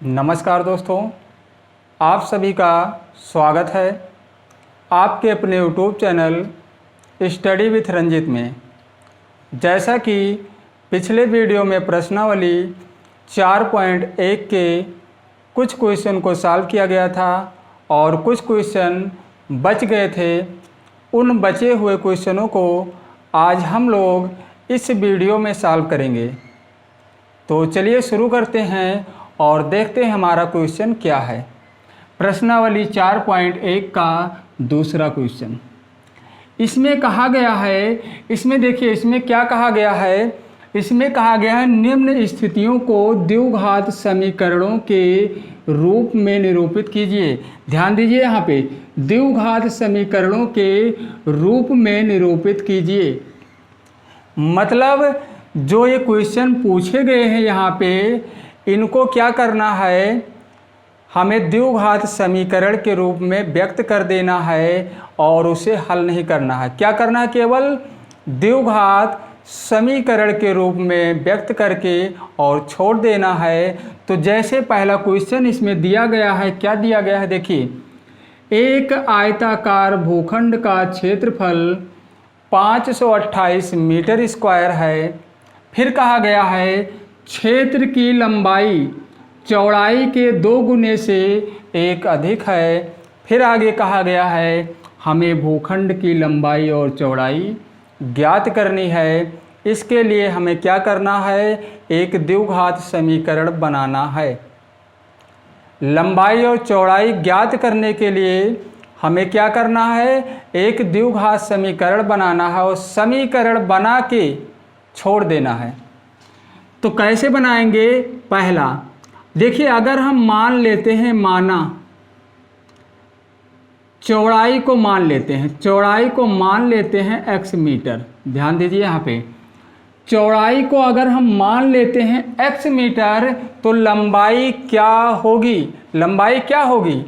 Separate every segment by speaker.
Speaker 1: नमस्कार दोस्तों, आप सभी का स्वागत है आपके अपने YouTube channel study with Ranjit में। जैसा कि पिछले वीडियो में प्रश्नावली 4.1 के कुछ क्वेश्चन को सॉल्व किया गया था और कुछ क्वेश्चन बच गए थे। उन बचे हुए क्वेश्चनों को आज हम लोग इस वीडियो में सॉल्व करेंगे। तो चलिए शुरू करते हैं और देखते हैं हमारा क्वेश्चन क्या है। प्रश्नावली 4.1 का दूसरा क्वेश्चन। इसमें कहा गया है, इसमें देखिए इसमें क्या कहा गया है। इसमें कहा गया है निम्न स्थितियों को द्विघात समीकरणों के रूप में निरूपित कीजिए। ध्यान दीजिए यहाँ पे द्विघात समीकरणों के रूप में निरूपित कीजिए। मतलब जो ये क्वेश्चन पूछे गए हैं यहाँ पे, इनको क्या करना है, हमें द्विघात समीकरण के रूप में व्यक्त कर देना है और उसे हल नहीं करना है। क्या करना है, केवल द्विघात समीकरण के रूप में व्यक्त करके और छोड़ देना है। तो जैसे पहला क्वेश्चन इसमें दिया गया है, क्या दिया गया है देखिए, एक आयताकार भूखंड का क्षेत्रफल 528 मीटर स्क्वायर है। फिर कहा गया है क्षेत्र की लंबाई चौड़ाई के 2 गुने से 1 अधिक है। फिर आगे कहा गया है हमें भूखंड की लंबाई और चौड़ाई ज्ञात करनी है। इसके लिए हमें क्या करना है, एक द्विघात समीकरण बनाना है। लंबाई और चौड़ाई ज्ञात करने के लिए हमें क्या करना है, एक द्विघात समीकरण बनाना है और समीकरण बना के छोड़ देना है। तो कैसे बनाएंगे, पहला देखिए, अगर हम मान लेते हैं, माना चौड़ाई को मान लेते हैं, चौड़ाई को मान लेते हैं x मीटर। ध्यान दीजिए यहाँ पे चौड़ाई को अगर हम मान लेते हैं x मीटर, तो लंबाई क्या होगी, लंबाई क्या होगी,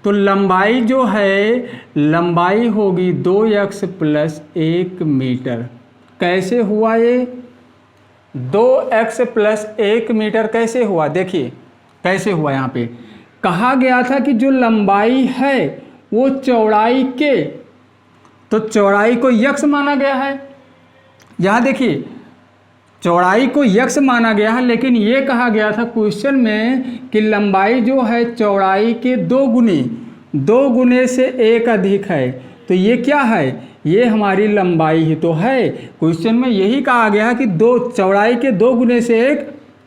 Speaker 1: तो लंबाई जो है लंबाई होगी 2x + 1 मीटर। कैसे हुआ ये 2x + 1 मीटर कैसे हुआ, देखिए कैसे हुआ। यहाँ पे कहा गया था कि जो लंबाई है वो चौड़ाई के, तो चौड़ाई को x माना गया है। यहाँ देखिए चौड़ाई को x माना गया है, लेकिन ये कहा गया था क्वेश्चन में कि लंबाई जो है चौड़ाई के 2 गुने से 1 अधिक है। तो ये क्या है, ये हमारी लंबाई ही तो है। क्वेश्चन में यही कहा गया है कि चौड़ाई के 2 गुने से 1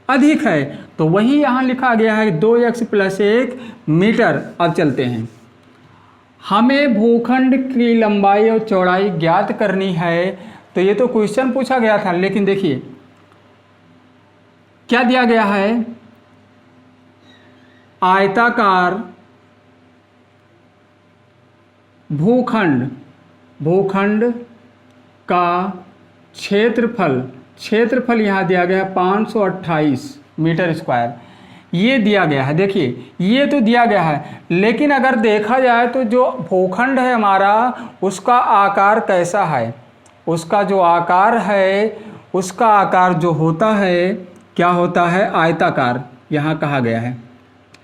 Speaker 1: अधिक है, तो वही यहाँ लिखा गया है 2x + 1 मीटर। अब चलते हैं, हमें भूखंड की लंबाई और चौड़ाई ज्ञात करनी है। तो ये तो क्वेश्चन पूछा गया था, लेकिन देखिए क्या दिया गया है, आयताकार भूखंड का क्षेत्रफल यहाँ दिया गया है 528 मीटर स्क्वायर, ये दिया गया है। देखिए ये तो दिया गया है, लेकिन अगर देखा जाए तो जो भूखंड है हमारा, उसका आकार कैसा है, उसका जो आकार है, उसका आकार जो होता है क्या होता है, आयताकार। यहाँ कहा गया है,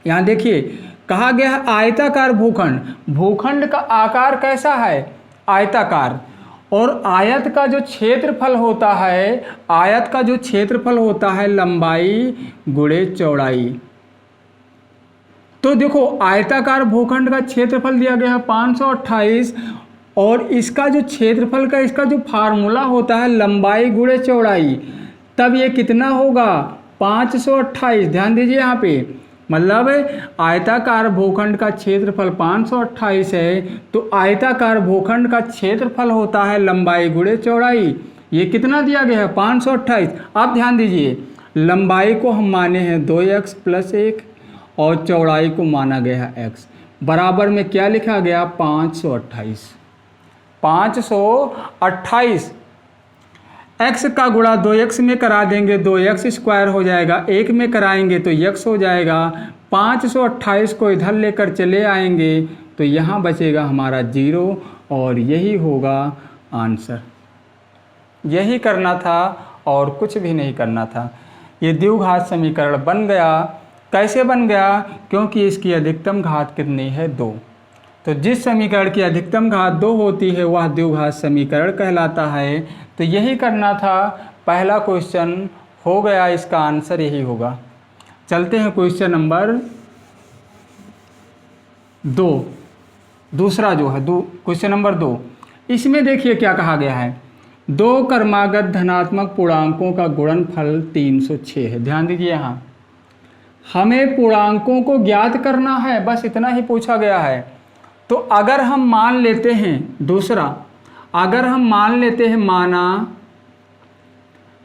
Speaker 1: यहाँ देखिए कहा गया है आयताकार भूखंड का आकार कैसा है, आयताकार। और आयत का जो क्षेत्रफल होता है, आयत का जो क्षेत्रफल होता है लंबाई गुणे चौड़ाई। तो देखो आयताकार भूखंड का क्षेत्रफल दिया गया है 528, और इसका जो क्षेत्रफल का इसका जो फार्मूला होता है लंबाई गुणे चौड़ाई, तब ये कितना होगा 528। ध्यान दीजिए यहाँ पे, मतलब आयताकार भूखंड का क्षेत्रफल 528 है, तो आयताकार भूखंड का क्षेत्रफल होता है लंबाई गुणे चौड़ाई। ये कितना दिया गया है 528। अब ध्यान दीजिए, लंबाई को हम माने हैं 2x + 1 और चौड़ाई को माना गया है x। बराबर में क्या लिखा गया, 528 x का गुणा 2x में करा देंगे, 2x² हो जाएगा, 1 में कराएंगे तो x हो जाएगा। 528 को इधर लेकर चले आएंगे तो यहाँ बचेगा हमारा 0, और यही होगा आंसर। यही करना था और कुछ भी नहीं करना था। ये द्विघात समीकरण बन गया। कैसे बन गया? क्योंकि इसकी अधिकतम घात कितनी है? 2। तो जिस समीकरण की अधिकतम घात 2 होती है वह द्विघात समीकरण कहलाता है। तो यही करना था, पहला क्वेश्चन हो गया, इसका आंसर यही होगा। चलते हैं क्वेश्चन नंबर 2, दूसरा जो है क्वेश्चन नंबर 2। इसमें देखिए क्या कहा गया है, 2 क्रमागत धनात्मक पूर्णांकों का गुणनफल 306 है। ध्यान दीजिए, यहाँ हमें पूर्णांकों को ज्ञात करना है, बस इतना ही पूछा गया है। तो अगर हम मान लेते हैं, दूसरा अगर हम मान लेते हैं, माना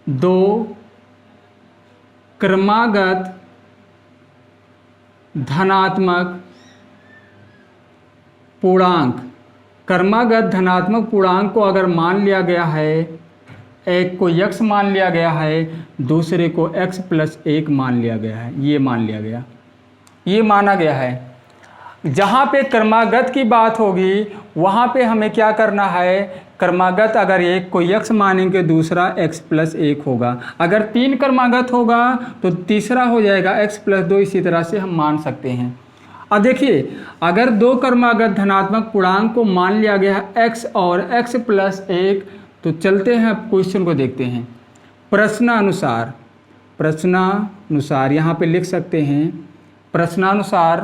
Speaker 1: 2 क्रमागत धनात्मक पूर्णांक, क्रमागत धनात्मक पूर्णांक को अगर मान लिया गया है, एक को x मान लिया गया है, दूसरे को x+1 मान लिया गया है, ये मान लिया गया, ये माना गया है। जहाँ पे क्रमागत की बात होगी वहाँ पे हमें क्या करना है, क्रमागत अगर एक को x मानेंगे, दूसरा x+1 होगा। अगर 3 क्रमागत होगा तो तीसरा हो जाएगा x+2, इसी तरह से हम मान सकते हैं। अब देखिए, अगर 2 क्रमागत धनात्मक पूर्णांक को मान लिया गया है x और x+1, तो चलते हैं अब क्वेश्चन को देखते हैं। प्रश्नानुसार यहाँ पे लिख सकते हैं, प्रश्नानुसार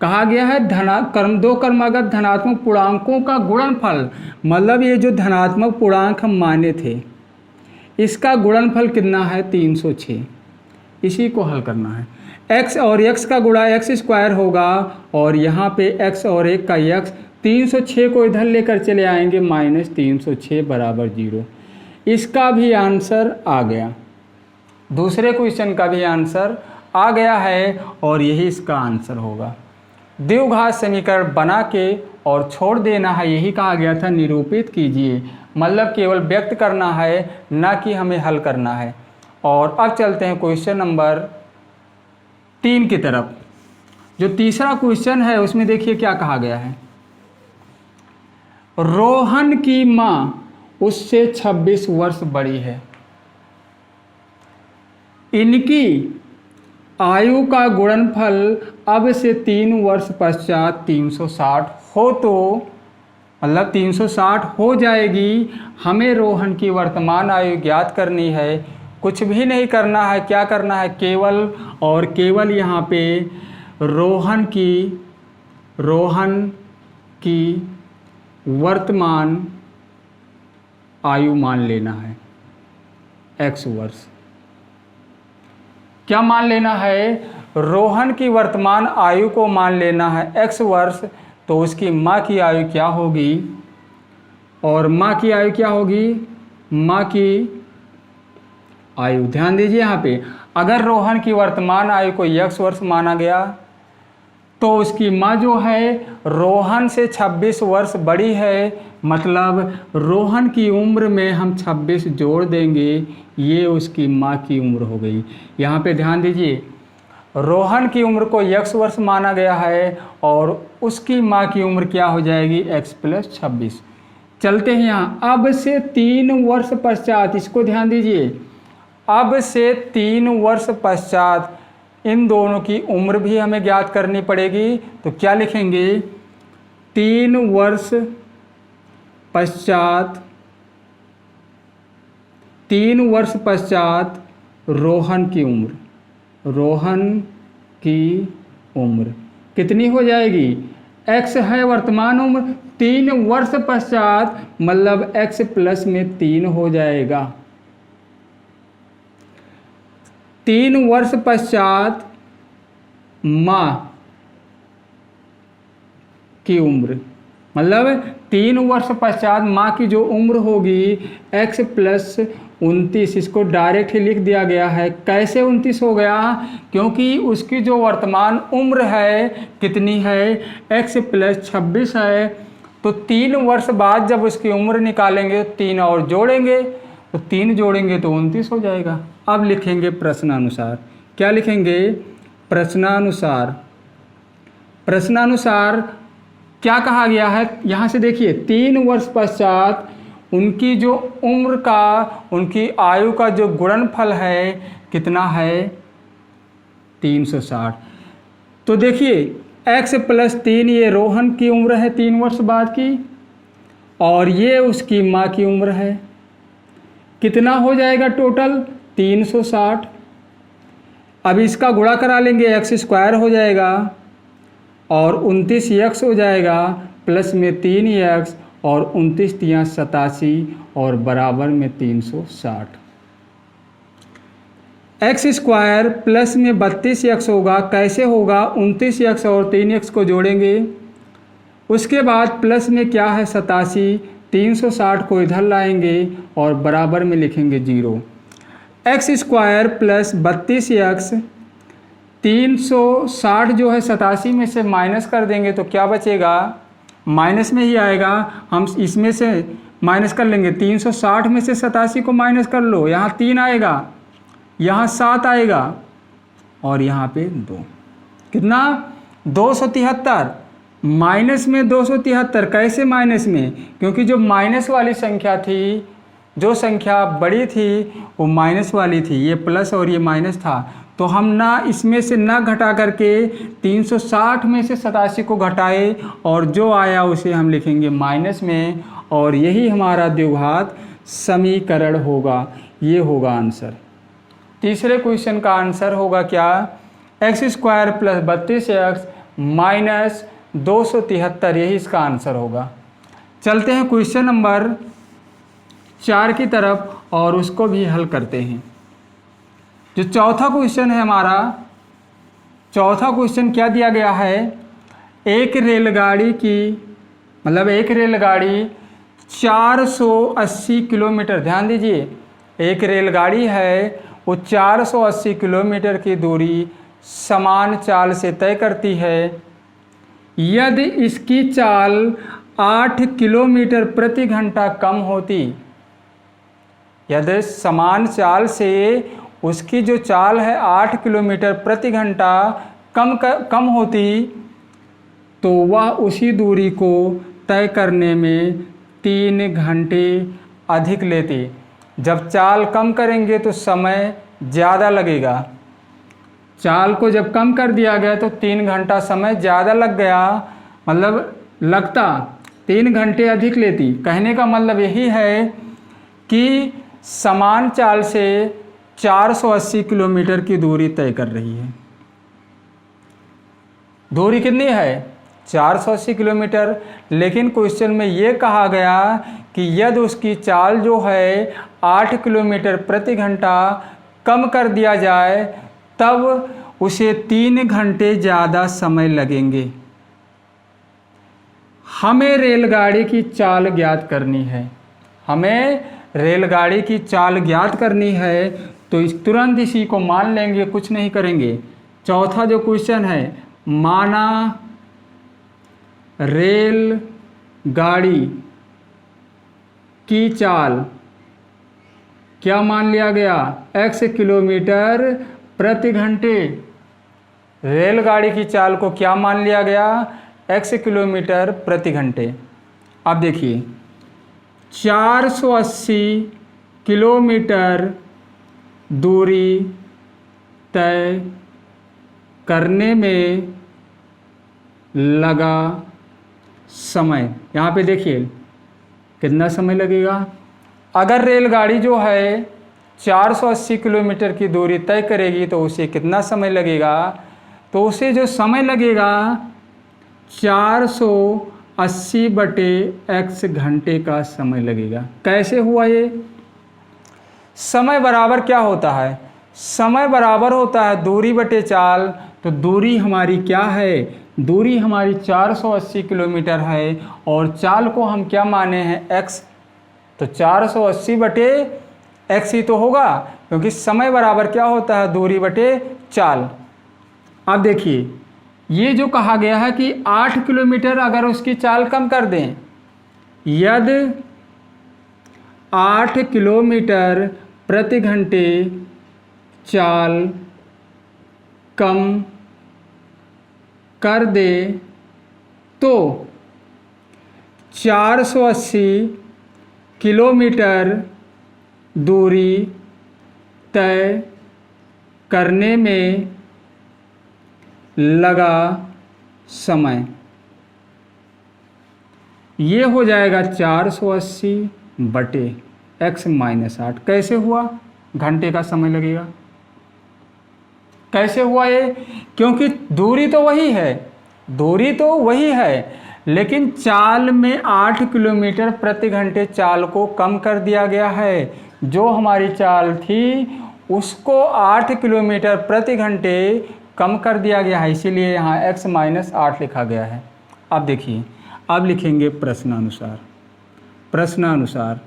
Speaker 1: कहा गया है 2 क्रमागत धनात्मक पूर्णांकों का गुणनफल, मतलब ये जो धनात्मक पूर्णांक हम माने थे इसका गुणनफल कितना है? 306। इसी को हल करना है। x और x का गुणा x² होगा, और यहाँ पे x और 1 का x, 306 को इधर लेकर चले आएंगे, -306 = 0। इसका भी आंसर आ गया, दूसरे क्वेश्चन का भी आंसर आ गया है, और यही इसका आंसर होगा। द्विघात समीकरण बना के और छोड़ देना है, यही कहा गया था। निरूपित कीजिए, मतलब केवल व्यक्त करना है, ना कि हमें हल करना है। और अब चलते हैं क्वेश्चन नंबर 3 की तरफ। जो तीसरा क्वेश्चन है उसमें देखिए क्या कहा गया है, रोहन की माँ उससे 26 वर्ष बड़ी है, इनकी आयु का गुणनफल अब से 3 वर्ष पश्चात 360 हो, तो मतलब 360 हो जाएगी। हमें रोहन की वर्तमान आयु ज्ञात करनी है, कुछ भी नहीं करना है। क्या करना है? केवल और केवल यहाँ पे रोहन की वर्तमान आयु मान लेना है, x वर्ष। क्या मान लेना है? रोहन की वर्तमान आयु को मान लेना है x वर्ष। तो उसकी माँ की आयु क्या होगी, और माँ की आयु क्या होगी? माँ की आयु, ध्यान दीजिए यहाँ पे, अगर रोहन की वर्तमान आयु को x वर्ष माना गया तो उसकी माँ जो है रोहन से 26 वर्ष बड़ी है, मतलब रोहन की उम्र में हम 26 जोड़ देंगे, ये उसकी माँ की उम्र हो गई। यहाँ पे ध्यान दीजिए, रोहन की उम्र को x वर्ष माना गया है, और उसकी माँ की उम्र क्या हो जाएगी? x+26। चलते हैं यहाँ, अब से 3 वर्ष पश्चात, इसको ध्यान दीजिए, अब से 3 वर्ष पश्चात इन दोनों की उम्र भी हमें ज्ञात करनी पड़ेगी। तो क्या लिखेंगे? 3 वर्ष पश्चात रोहन की उम्र कितनी हो जाएगी? x है वर्तमान उम्र, 3 वर्ष पश्चात मतलब x+3 हो जाएगा। 3 वर्ष पश्चात माँ की उम्र, मतलब 3 वर्ष पश्चात माँ की जो उम्र होगी x+29, इसको डायरेक्ट ही लिख दिया गया है। कैसे 29 हो गया? क्योंकि उसकी जो वर्तमान उम्र है कितनी है? x+26 है। तो 3 वर्ष बाद जब उसकी उम्र निकालेंगे, 3 और जोड़ेंगे, तो 3 जोड़ेंगे तो 29 हो जाएगा। अब लिखेंगे प्रश्नानुसार। क्या लिखेंगे? प्रश्नानुसार क्या कहा गया है? यहाँ से देखिए, 3 वर्ष पश्चात उनकी जो उम्र का, उनकी आयु का जो गुणनफल है कितना है? 360। तो देखिए x + 3 ये रोहन की उम्र है 3 वर्ष बाद की, और ये उसकी माँ की उम्र है। कितना हो जाएगा टोटल? 360। अब इसका गुणा करा लेंगे, x² हो जाएगा और 29x हो जाएगा, प्लस में 3x और 29 तियाँ 87 और बराबर में 360। x² प्लस में 32x होगा। कैसे होगा? 29x और 3x को जोड़ेंगे, उसके बाद प्लस में क्या है 87, 360 को इधर लाएंगे और बराबर में लिखेंगे 0। x² प्लस 32x, 360 जो है 87 में से माइनस कर देंगे तो क्या बचेगा? माइनस में ही आएगा, हम इसमें से माइनस कर लेंगे। 360 में से 87 को माइनस कर लो, यहाँ 3 आएगा, यहाँ 7 आएगा और यहाँ पे 2। कितना? 273। माइनस में 273। कैसे माइनस में? क्योंकि जो माइनस वाली संख्या थी, जो संख्या बड़ी थी वो माइनस वाली थी, ये प्लस और ये माइनस था, तो हम ना इसमें से ना घटा करके 360 में से 87 को घटाए और जो आया उसे हम लिखेंगे माइनस में, और यही हमारा द्विघात समीकरण होगा। ये होगा आंसर। तीसरे क्वेश्चन का आंसर होगा क्या? x² प्लस 32x माइनस 273, यही इसका आंसर होगा। चलते हैं क्वेश्चन नंबर 4 की तरफ और उसको भी हल करते हैं। जो चौथा क्वेश्चन है हमारा, चौथा क्वेश्चन क्या दिया गया है? एक रेलगाड़ी की, मतलब एक रेलगाड़ी 480 किलोमीटर, ध्यान दीजिए, एक रेलगाड़ी है वो 480 किलोमीटर की दूरी समान चाल से तय करती है। यदि इसकी चाल 8 किलोमीटर प्रति घंटा कम होती, यदि समान चाल से उसकी जो चाल है 8 किलोमीटर प्रति घंटा कम होती, तो वह उसी दूरी को तय करने में 3 घंटे अधिक लेती। जब चाल कम करेंगे तो समय ज़्यादा लगेगा। चाल को जब कम कर दिया गया तो 3 घंटा समय ज़्यादा लग गया, मतलब लगता 3 घंटे अधिक लेती। कहने का मतलब यही है कि समान चाल से 480 किलोमीटर की दूरी तय कर रही है। दूरी कितनी है? 480 किलोमीटर। लेकिन क्वेश्चन में ये कहा गया कि यदि उसकी चाल जो है 8 किलोमीटर प्रति घंटा कम कर दिया जाए तब उसे 3 घंटे ज़्यादा समय लगेंगे। हमें रेलगाड़ी की चाल ज्ञात करनी है, हमें रेलगाड़ी की चाल ज्ञात करनी है, तो तुरंत इसी को मान लेंगे, कुछ नहीं करेंगे। चौथा जो क्वेश्चन है, माना रेल गाड़ी की चाल क्या मान लिया गया? x किलोमीटर प्रति घंटे। रेलगाड़ी की चाल को क्या मान लिया गया? x किलोमीटर प्रति घंटे। अब देखिए 480 किलोमीटर दूरी तय करने में लगा समय, यहाँ पे देखिए कितना समय लगेगा। अगर रेलगाड़ी जो है 480 किलोमीटर की दूरी तय करेगी तो उसे कितना समय लगेगा? तो उसे जो समय लगेगा 480/x घंटे का समय लगेगा। कैसे हुआ ये? समय बराबर क्या होता है? समय बराबर होता है दूरी बटे चाल। तो दूरी हमारी क्या है? दूरी हमारी 480 किलोमीटर है और चाल को हम क्या माने हैं? x। तो 480/x ही तो होगा, क्योंकि समय बराबर क्या होता है? दूरी बटे चाल। अब देखिए ये जो कहा गया है कि 8 किलोमीटर अगर उसकी चाल कम कर दें, यदि 8 किलोमीटर प्रति घंटे चाल कम कर दे तो 480 किलोमीटर दूरी तय करने में लगा समय, ये हो जाएगा 480 बटे x माइनस 8। कैसे हुआ? घंटे का समय लगेगा। कैसे हुआ ये? क्योंकि दूरी तो वही है, दूरी तो वही है, लेकिन चाल में 8 किलोमीटर प्रति घंटे चाल को कम कर दिया गया है। जो हमारी चाल थी उसको 8 किलोमीटर प्रति घंटे कम कर दिया गया है, इसीलिए यहाँ x माइनस 8 लिखा गया है। अब देखिए, अब लिखेंगे प्रश्नानुसार। प्रश्नानुसार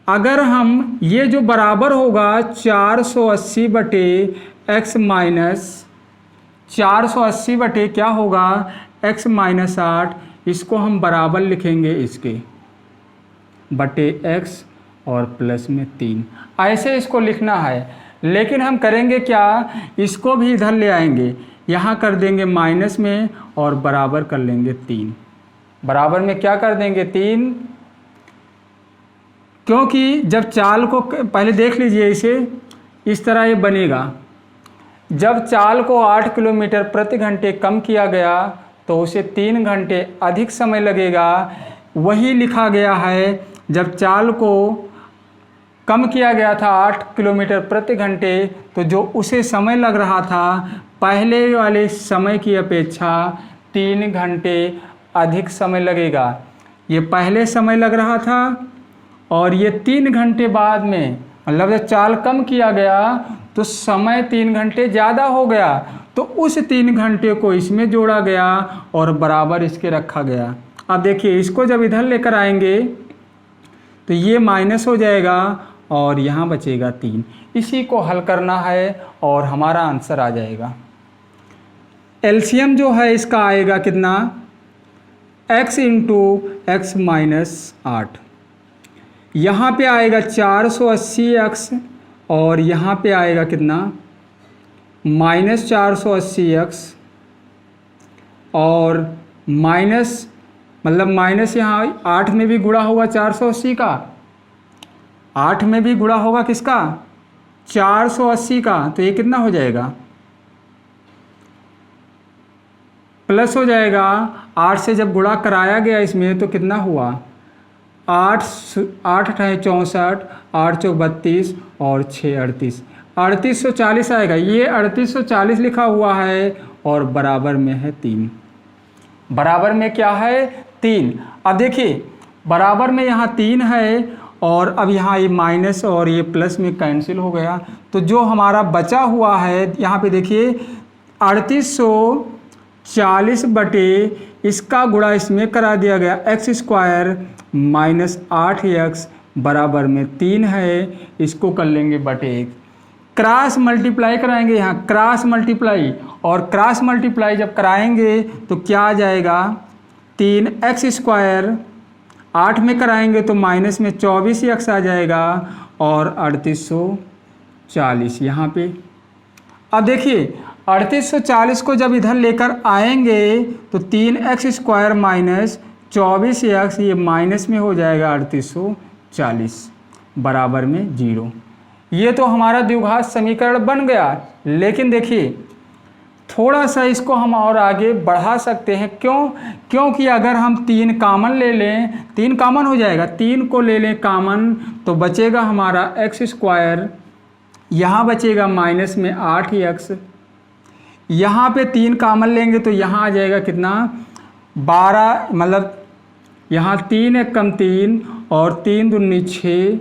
Speaker 1: अगर हम ये जो बराबर होगा 480 बटे x माइनस 480 बटे क्या होगा x माइनस 8, इसको हम बराबर लिखेंगे इसके बटे x और प्लस में 3, ऐसे इसको लिखना है। लेकिन हम करेंगे क्या, इसको भी इधर ले आएंगे, यहाँ कर देंगे माइनस में और बराबर कर लेंगे 3। बराबर में क्या कर देंगे 3, क्योंकि जब चाल को पहले देख लीजिए, इसे इस तरह ये बनेगा। जब चाल को 8 किलोमीटर प्रति घंटे कम किया गया तो उसे 3 घंटे अधिक समय लगेगा। वही लिखा गया है, जब चाल को कम किया गया था 8 किलोमीटर प्रति घंटे, तो जो उसे समय लग रहा था पहले वाले समय की अपेक्षा 3 घंटे अधिक समय लगेगा। ये पहले समय लग रहा था और ये 3 घंटे बाद में, मतलब जब चाल कम किया गया तो समय 3 घंटे ज़्यादा हो गया, तो उस 3 घंटे को इसमें जोड़ा गया और बराबर इसके रखा गया। अब देखिए, इसको जब इधर लेकर आएंगे तो ये माइनस हो जाएगा और यहाँ बचेगा 3। इसी को हल करना है और हमारा आंसर आ जाएगा। एलसीएम जो है इसका आएगा कितना, x इंटू एक्स माइनस 8। यहाँ पे आएगा 480x और यहाँ पे आएगा कितना, माइनस 480x और माइनस, मतलब माइनस यहाँ 8 में भी गुणा होगा 480 का, 8 में भी गुणा होगा किसका, 480 का, तो ये कितना हो जाएगा, प्लस हो जाएगा। 8 से जब गुणा कराया गया इसमें तो कितना हुआ, 8 8 64, 8 चौक 32 और 6 38, 3840 आएगा। ये 3840 लिखा हुआ है और बराबर में है 3। बराबर में क्या है, 3। अब देखिए, बराबर में यहाँ 3 है और अब यहाँ ये माइनस और ये प्लस में कैंसिल हो गया, तो जो हमारा बचा हुआ है यहाँ पे देखिए 3840 बटे इसका गुणा इसमें करा दिया गया x स्क्वायर माइनस 8x बराबर में 3 है। इसको कर लेंगे बटे 1, क्रॉस मल्टीप्लाई कराएंगे, यहाँ क्रॉस मल्टीप्लाई, और क्रॉस मल्टीप्लाई जब कराएंगे तो क्या आ जाएगा, 3x स्क्वायर 8 में कराएंगे तो माइनस में 24x आ जाएगा और 3840 यहाँ पे। अब देखिए 3840 को जब इधर लेकर आएंगे तो 3x स्क्वायर माइनस 24x ये माइनस में हो जाएगा 3840 बराबर में 0। ये तो हमारा द्विघात समीकरण बन गया। लेकिन देखिए थोड़ा सा इसको हम और आगे बढ़ा सकते हैं। क्यों? क्योंकि अगर हम 3 कामन ले लें, 3 कामन हो जाएगा, 3 को ले लें कामन तो बचेगा हमारा x स्क्वायर, यहाँ बचेगा माइनस में 8x, यहाँ पे 3 कामन लेंगे तो यहाँ आ जाएगा कितना 12, मतलब यहाँ 3 एक कम 3 और 3 दूनी 6,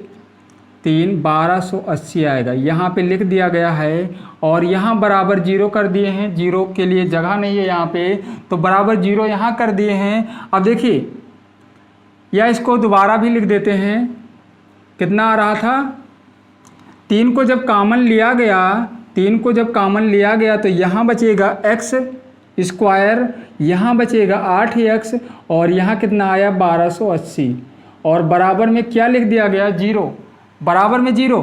Speaker 1: 3 1280 आएगा। यहाँ पे लिख दिया गया है और यहाँ बराबर 0 कर दिए हैं, 0 के लिए जगह नहीं है यहाँ पे, तो बराबर 0 यहाँ कर दिए हैं। अब देखिए या इसको दोबारा भी लिख देते हैं, कितना आ रहा था, 3 को जब कामन लिया गया, 3 को जब कामन लिया गया तो यहाँ बचेगा x स्क्वायर, यहाँ बचेगा 8x और यहाँ कितना आया 1280 और बराबर में क्या लिख दिया गया 0, बराबर में 0।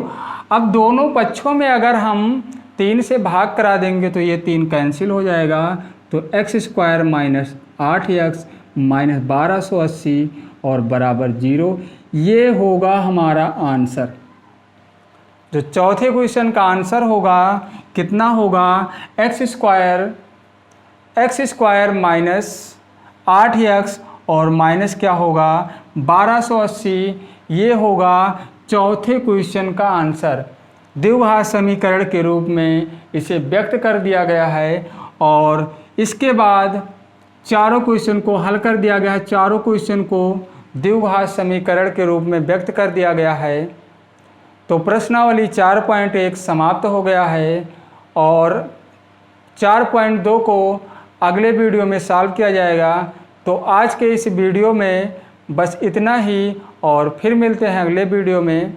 Speaker 1: अब दोनों पक्षों में अगर हम 3 से भाग करा देंगे तो ये 3 कैंसिल हो जाएगा, तो x square minus 8x minus 1280 और बराबर 0। ये होगा हमारा आंसर। जो चौथे क्वेश्चन का आंसर होगा कितना होगा, एक्स स्क्वायर माइनस 8x और माइनस क्या होगा 1280। ये होगा चौथे क्वेश्चन का आंसर। द्विघात समीकरण के रूप में इसे व्यक्त कर दिया गया है और इसके बाद चारों क्वेश्चन को हल कर दिया गया है। चारों क्वेश्चन को द्विघात समीकरण के रूप में व्यक्त कर दिया गया है। तो प्रश्नावली 4.1 समाप्त हो गया है और 4.2 को अगले वीडियो में सॉल्व किया जाएगा। तो आज के इस वीडियो में बस इतना ही और फिर मिलते हैं अगले वीडियो में।